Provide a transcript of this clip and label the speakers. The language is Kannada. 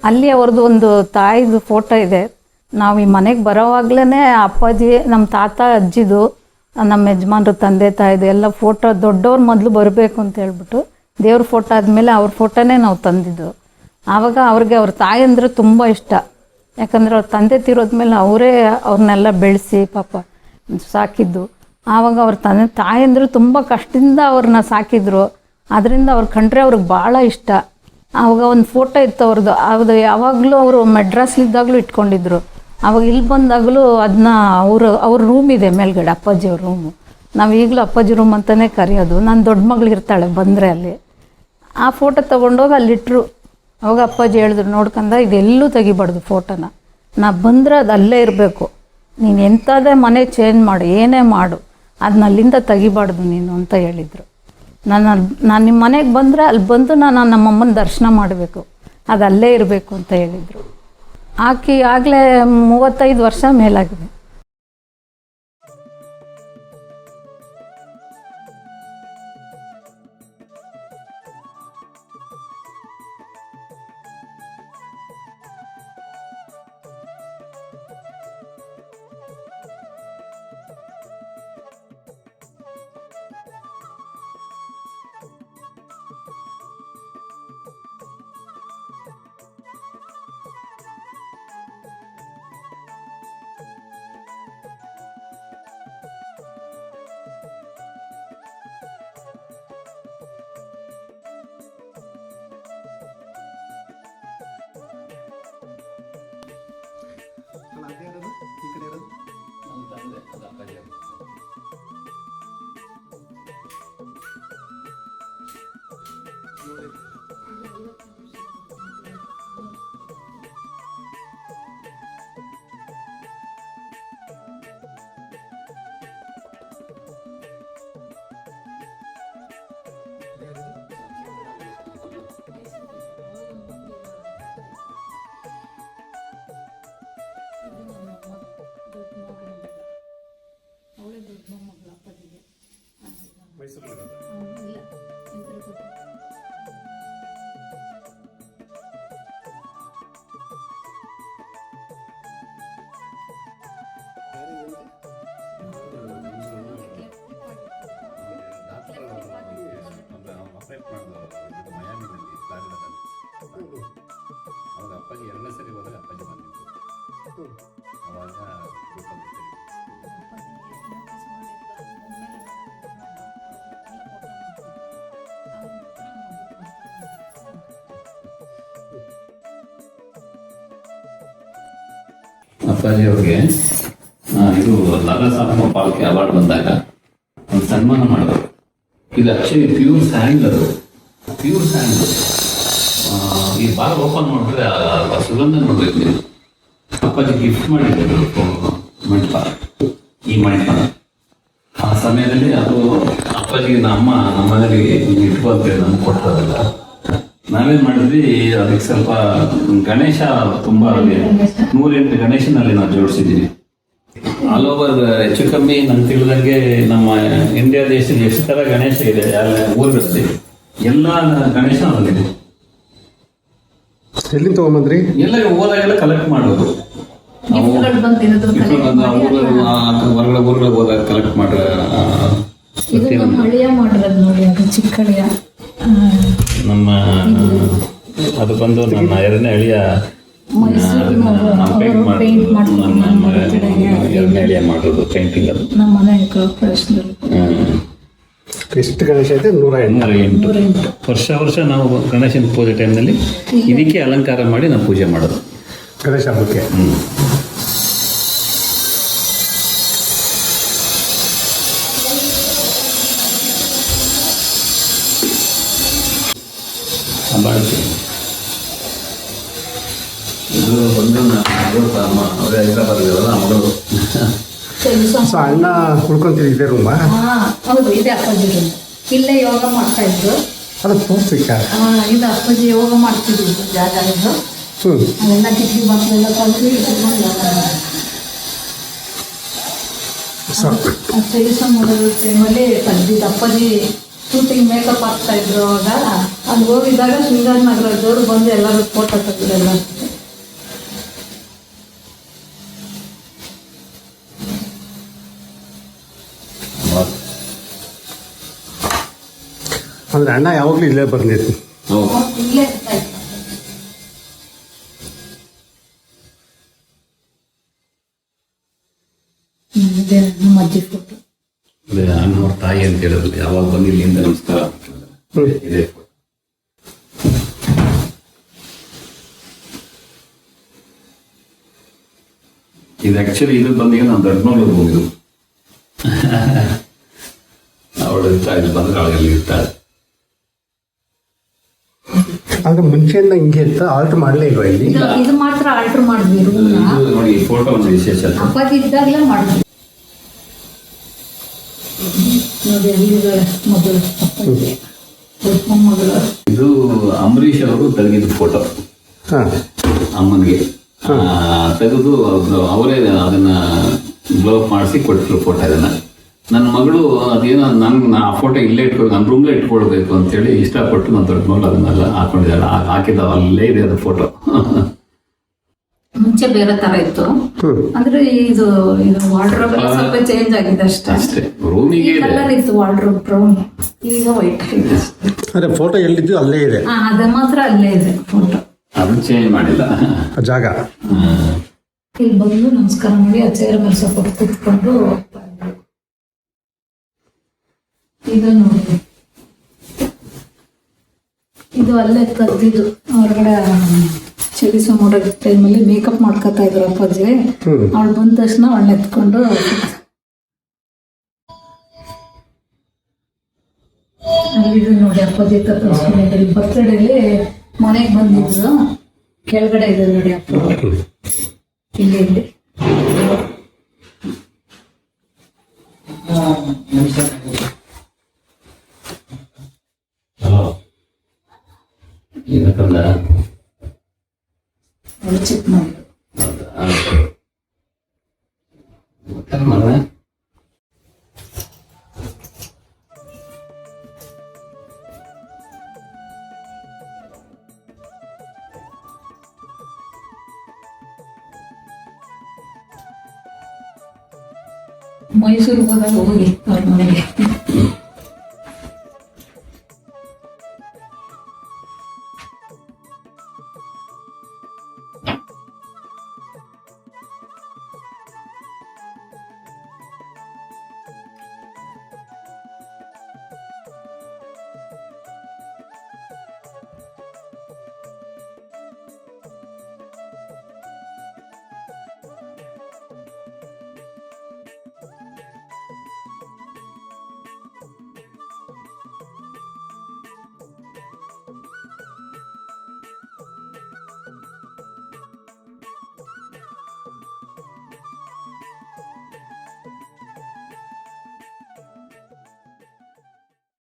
Speaker 1: ಅಲ್ಲಿ ಅವ್ರದ್ದು ಒಂದು ತಾಯಿದು ಫೋಟೋ ಇದೆ. ನಾವು ಈ ಮನೆಗೆ ಬರೋವಾಗ್ಲೇ ಅಪ್ಪಾಜಿ, ನಮ್ಮ ತಾತ ಅಜ್ಜಿದು, ನಮ್ಮ ಯಜಮಾನ್ರು ತಂದೆ ತಾಯಿದು ಎಲ್ಲ ಫೋಟೋ ದೊಡ್ಡವ್ರು ಮೊದಲು ಬರಬೇಕು ಅಂತ ಹೇಳ್ಬಿಟ್ಟು ದೇವ್ರ ಫೋಟೋ ಆದಮೇಲೆ ಅವ್ರ ಫೋಟೋನೇ ನಾವು ತಂದಿದ್ದು. ಆವಾಗ ಅವ್ರಿಗೆ ಅವ್ರ ತಾಯಿ ಅಂದರೆ ತುಂಬ ಇಷ್ಟ. ಯಾಕಂದರೆ ಅವ್ರ ತಂದೆ ತೀರೋದ್ಮೇಲೆ ಅವರೇ ಅವ್ರನ್ನೆಲ್ಲ ಬೆಳೆಸಿ ಪಾಪ ಸಾಕಿದ್ದು. ಆವಾಗ ಅವ್ರ ತಾಯಿ ಅಂದರೆ ತುಂಬ ಕಷ್ಟದಿಂದ ಅವ್ರನ್ನ ಸಾಕಿದ್ರು. ಅದರಿಂದ ಅವ್ರು ಕಂಡ್ರೆ ಅವ್ರಿಗೆ ಭಾಳ ಇಷ್ಟ. ಆವಾಗ ಒಂದು ಫೋಟೋ ಇತ್ತು ಅವ್ರದ್ದು. ಅದು ಯಾವಾಗಲೂ ಅವರು ಮೆಡ್ರಾಸ್ಲಿದ್ದಾಗಲೂ ಇಟ್ಕೊಂಡಿದ್ರು. ಆವಾಗ ಇಲ್ಲಿ ಬಂದಾಗಲೂ ಅದನ್ನ ಅವ್ರ ರೂಮ್ ಇದೆ ಮೇಲ್ಗಡೆ, ಅಪ್ಪಾಜಿಯವ್ರ ರೂಮು. ನಾವು ಈಗಲೂ ಅಪ್ಪಾಜಿ ರೂಮ್ ಅಂತಲೇ ಕರೆಯೋದು. ನನ್ನ ದೊಡ್ಡ ಮಗಳು ಇರ್ತಾಳೆ ಬಂದರೆ ಅಲ್ಲಿ. ಆ ಫೋಟೋ ತೊಗೊಂಡೋಗಿ ಅಲ್ಲಿಟ್ಟರು. ಅವಾಗ ಅಪ್ಪಾಜಿ ಹೇಳಿದ್ರು, ನೋಡ್ಕಂದ ಇದೆಲ್ಲೂ ತೆಗಿಬಾರ್ದು ಫೋಟೋನ, ನಾ ಬಂದರೆ ಅದು ಅಲ್ಲೇ ಇರಬೇಕು. ನೀನು ಎಂಥದೇ ಮನೆ ಚೇಂಜ್ ಮಾಡು, ಏನೇ ಮಾಡು, ಅದನ್ನ ಅಲ್ಲಿಂದ ತೆಗಿಬಾರ್ದು ನೀನು ಅಂತ ಹೇಳಿದರು. ನಾನು ನಿಮ್ಮ ಮನೆಗೆ ಬಂದರೆ ಅಲ್ಲಿ ಬಂದು ನಾನು ನಮ್ಮಮ್ಮನ ದರ್ಶನ ಮಾಡಬೇಕು, ಅದು ಅಲ್ಲೇ ಇರಬೇಕು ಅಂತ ಹೇಳಿದರು. ಆಕೆ ಆಗಲೇ 35 ವರ್ಷ ಮೇಲಾಗಿದೆ.
Speaker 2: ಅವಾಗ ಅಪ್ಪಾಜಿ 2ನೇ ಸರಿ ಹೋದಾಗ ಅಪ್ಪಾಜಿ ಬಂದಿತ್ತು. ಅವಾಗ ಅಪ್ಪಾಜಿ ಅವ್ರಿಗೆ ಇದು ಲಾಲಾ ಸಾಹೇಬ್ ಫಾಲ್ಕೆ ಅವಾರ್ಡ್ ಬಂದಾಗ ಒಂದು ಸನ್ಮಾನ ಮಾಡಿದ್ರು. ಇದು ಆಕ್ಚುಲಿ ಪ್ಯೂರ್ ಸ್ಯಾಂಡ್, ಅದು ಪ್ಯೂರ್ ಸ್ಯಾಂಡ್. ಈ ಬಾಲ್ ಓಪನ್ ಮಾಡಿದ್ರೆ ಆ ಸುಗಂಧ ನೋಡ್ಬೇಕು ನೀವು. ಅಪ್ಪಾಜಿ ಗಿಫ್ಟ್ ಮಾಡಿದ್ರು ಮಂಟಪ, ಈ ಮಂಟಪ. ಆ ಸಮಯದಲ್ಲಿ ಅದು ಅಪ್ಪಾಜಿಗೆ ನಮ್ಮ ಮನೇಲಿ ಇಟ್ಕೊ ಅಂತೇಳಿ ನಮ್ಗೆ ಕೊಟ್ಟರಲ್ಲ. ನಾವೇನ್ ಮಾಡಿದ್ವಿ, ಅದಕ್ಕೆ ಸ್ವಲ್ಪ ಗಣೇಶ ತುಂಬಾ 108 ಗಣೇಶನಲ್ಲಿ ನಾವು ಜೋಡಿಸಿದ್ದೀವಿ. ಆಲ್ ಓವರ್ ಹೆಚ್ಚು ಕಮ್ಮಿ ನಂಗೆ ತಿಳಿದಂಗೆ ನಮ್ಮ ಇಂಡಿಯಾ ದೇಶದಲ್ಲಿ ಎಷ್ಟು ತರ ಗಣೇಶ ಇದೆ ಊರುಗಳಲ್ಲಿ, ಎಲ್ಲ ಗಣೇಶ ಬಂದಿದೆ.
Speaker 3: ಎಲ್ಲಿಂದ ತಗೊಂಬಂದ್ರಿ?
Speaker 2: ಎಲ್ಲ ಹೋದಾಗೆಲ್ಲ ಕಲೆಕ್ಟ್ ಮಾಡೋದು. ಹೊರಗಡೆ ಊರುಗಳಿಗೆ ಹೋದಾಗ ಕಲೆಕ್ಟ್ ಮಾಡ್ರೆ ನಮ್ಮ ಅದು ಬಂದು ನನ್ನ 2ನೇ ಅಳಿಯ ಮಾಡೋದು ಪೇಂಟಿಂಗ್. ಅದು
Speaker 3: ಎಷ್ಟು ಗಣೇಶ ಐತೆ? 108
Speaker 2: ವರ್ಷ ನಾವು ಗಣೇಶನ ಪೂಜೆ ಟೈಮ್ನಲ್ಲಿ ಇದಕ್ಕೆ ಅಲಂಕಾರ ಮಾಡಿ ನಾವು ಪೂಜೆ ಮಾಡೋದು
Speaker 3: ಗಣೇಶ ಹಬ್ಬಕ್ಕೆ.
Speaker 2: ಇದು ಬಂದು ಅವರೇ ಹೈದರಾಬಾದ್ ಇರೋಲ್ಲ ಮಗಳು.
Speaker 3: ಸೊ ಅಣ್ಣ ಉಳ್ಕೊಂತೀವಿ ಇದೇ ರೂಮಾ?
Speaker 1: ಹೌದು, ಇದೆ ಅಪ್ಪಾಜಿ ರೂಮ್. ಇಲ್ಲೇ ಯೋಗ ಮಾಡ್ತಾ ಇದ್ರು.
Speaker 3: ಅದು ತೋರಿಸಿಕ
Speaker 1: ಇದು ಅಪ್ಪಾಜಿ ಯೋಗ ಮಾಡ್ತಿದ್ರು ಜಾಗ ಇದು. ಅದೆಲ್ಲ ಕಿಟಕಿ ಮಕ್ಕಳೆಲ್ಲ ಕಲ್ತು ಚೈಸ ಮಾಡೋದು ಟೈಮಲ್ಲಿ ತೆಗ್ದಿದ್ದು. ಅಪ್ಪಾಜಿ ಶೂಟಿಂಗ್ ಮೇಕಪ್ ಆಗ್ತಾ ಇದ್ರು. ಅವಾಗ ಅಲ್ಲಿ ಹೋಗಿದ್ದಾಗ ಶೃಂಗಾರ ನಗರದವ್ರು ಬಂದು ಎಲ್ಲರೂ ಫೋಟೋ ತೆಗೆದೆಲ್ಲ.
Speaker 3: ಅಂದ್ರೆ ಅಣ್ಣ ಯಾವಾಗಲೂ ಇಲ್ಲೇ ಬಂದಿತ್ತು.
Speaker 2: ಹೌದು.
Speaker 1: ಇಲ್ಲೇ ಇರ್ತಾ ಇತ್ತು. ಇದೆ ನಮ್ಮ ಅಜ್ಜಿ ಫೋಟೋ.
Speaker 2: ಅದೇ ಅಣ್ಣವ್ರ ತಾಯಿ ಅಂತ ಹೇಳಿದ್ರು, ಯಾವಾಗ ಬಂದು ಇಲ್ಲಿಂದ ನಮಸ್ಕಾರ ಇದೆ. ಇದು ಆಕ್ಚುಲಿ ಇದು ಬಂದೀಗ ನಾವು ದೊಡ್ಡಮಗಳೂರು ಹೋಗಿದ್ದು. ಅವಳು ಇರ್ತಾಳೆ, ಬಂದ್ರೆ ಅವಳಲ್ಲಿ ಇರ್ತಾಳೆ.
Speaker 3: ಅಂದ್ರೆ ಮುಂಚೆಯಿಂದ ಹಿಂಗೆ ಇತ್ತು, ಆಲ್ಟ್ ಮಾಡಲೇ ಇಲ್ವಾ ಇಲ್ಲಿ?
Speaker 1: ಇದು ಮಾತ್ರ ಆಲ್ಟರ್ ಮಾಡಿದ್ವಿ ರೂಮ್ನ.
Speaker 2: ಇದು ನೋಡಿ ಫೋಟೋ ಒಂದು ವಿಶೇಷ.
Speaker 1: ಅಪ್ಪಾಜಿ ಇದ್ದಾಗಲೇ ಮಾಡಿದ್ವಿ. ನೋಡಿ ಅಲ್ಲಿದ್ದಾಳೆ ಮಗಳು ಅಪ್ಪಾಜಿ, ಮೊಮ್ಮಗಳು.
Speaker 2: ಇದು ಅಂಬರೀಷ್ ಅವರು ತೆಗೆದಿದ್ದು ಫೋಟೋ
Speaker 3: ಹಾಂ
Speaker 2: ಅಮ್ಮನಿಗೆ ತೆಗೆದು ಅವರೇ ಅದನ್ನ ಗ್ಲೋ ಅಪ್ ಮಾಡಿಸಿ ಕೊಟ್ಟರು ಫೋಟೋ. ಇದನ್ನ ನನ್ನ ಮಗಳು ಅದೇನೋ ನನ್ನ ಆ ಫೋಟೋ ಇಲ್ಲೇ ಇಟ್ಕೊಂಡು ನನ್ನ ರೂಮ್ಲೇ ಇಟ್ಕೊಳ್ಬೇಕು ಅಂತೇಳಿ ಇಷ್ಟಪಟ್ಟು ನನ್ನ ದೊಡ್ಡ ಮಗಳು ಅದನ್ನೆಲ್ಲ ಹಾಕೊಂಡಿದ್ದಾಳೆ. ಹಾಕಿದ್ದಾವ, ಅಲ್ಲೇ ಇದೆ ಅದು ಫೋಟೋ.
Speaker 1: ಮುಂಚೆ ಬೇರೆ ತರ ಇತ್ತು, ಅಂದ್ರೆ ಇದು ವಾರ್ಡ್ರೋಬ್ ಎಲ್ಲ ಸ್ವಲ್ಪ ಚೇಂಜ್ ಆಗಿದೆ ಅಷ್ಟೇ.
Speaker 2: ಅಷ್ಟೇ, ರೂಮಿಗೆ ಇದೆ.
Speaker 1: ಕಲರ್ ಇತ್ತು ವಾರ್ಡ್ರೋಬ್ ಬ್ರೌನ್, ಈಗ ವೈಟ್ ಆಗಿದೆ.
Speaker 3: ಅದೇ ಫೋಟೋ ಎಲ್ಲಿದ್ದು ಅಲ್ಲೇ ಇದೆ,
Speaker 1: ಅದ ಮಾತ್ರ ಅಲ್ಲೇ ಇದೆ ಫೋಟೋ,
Speaker 2: ಅದನ್ನ ಚೇಂಜ್ ಮಾಡಿಲ್ಲ
Speaker 3: ಆ ಜಾಗ.
Speaker 1: ಇಲ್ಲಿ ಬಂದು ನಮಸ್ಕಾರ ಮಾಡಿ ಆ ಚೇರ್ ಮೇಲೆ ಸ್ವಲ್ಪ ಕೂತ್ಕೊಂಡು ಹೋಗ್ತಾ ಇದ್ವಿ. ಇದು ನೋಡಿ, ಇದು ಅಲ್ಲೇ ಕದ್ದಿದ್ದು. ಹೊರಗಡೆ ಚಳಿಸೋ ಮಾಡೋ ಟೈಮಲ್ಲಿ ಮೇಕಪ್ ಮಾಡ್ಕೊತಾ ಇದ್ರು ಅಪ್ಪಾಜಿ. ಅವಳು ಬಂದ ತಕ್ಷಣ ಅವಳನ್ನ ಎತ್ಕೊಂಡು ಅಲ್ಲಿದ್ದು ನೋಡಿ ಅಪ್ಪಾಜಿ ತಪ್ಪಿಸ್ಕೊಂಡಿದ್ರು. ಬರ್ತಡೇಲಿ ಮನೆಗೆ ಬಂದಿದ್ರು, ಕೆಳಗಡೆ ಇದೆ ನೋಡಿ ಅಪ್ಪ, ಇಲ್ಲಿ ಇಲ್ಲಿ. ಚೆಕ್ ಮಾಡಿ ಮೈಸೂರಿಗೆ ಹೋದಾಗ ಹೋಗಿ ಅವ್ರ ಮನೆಗೆ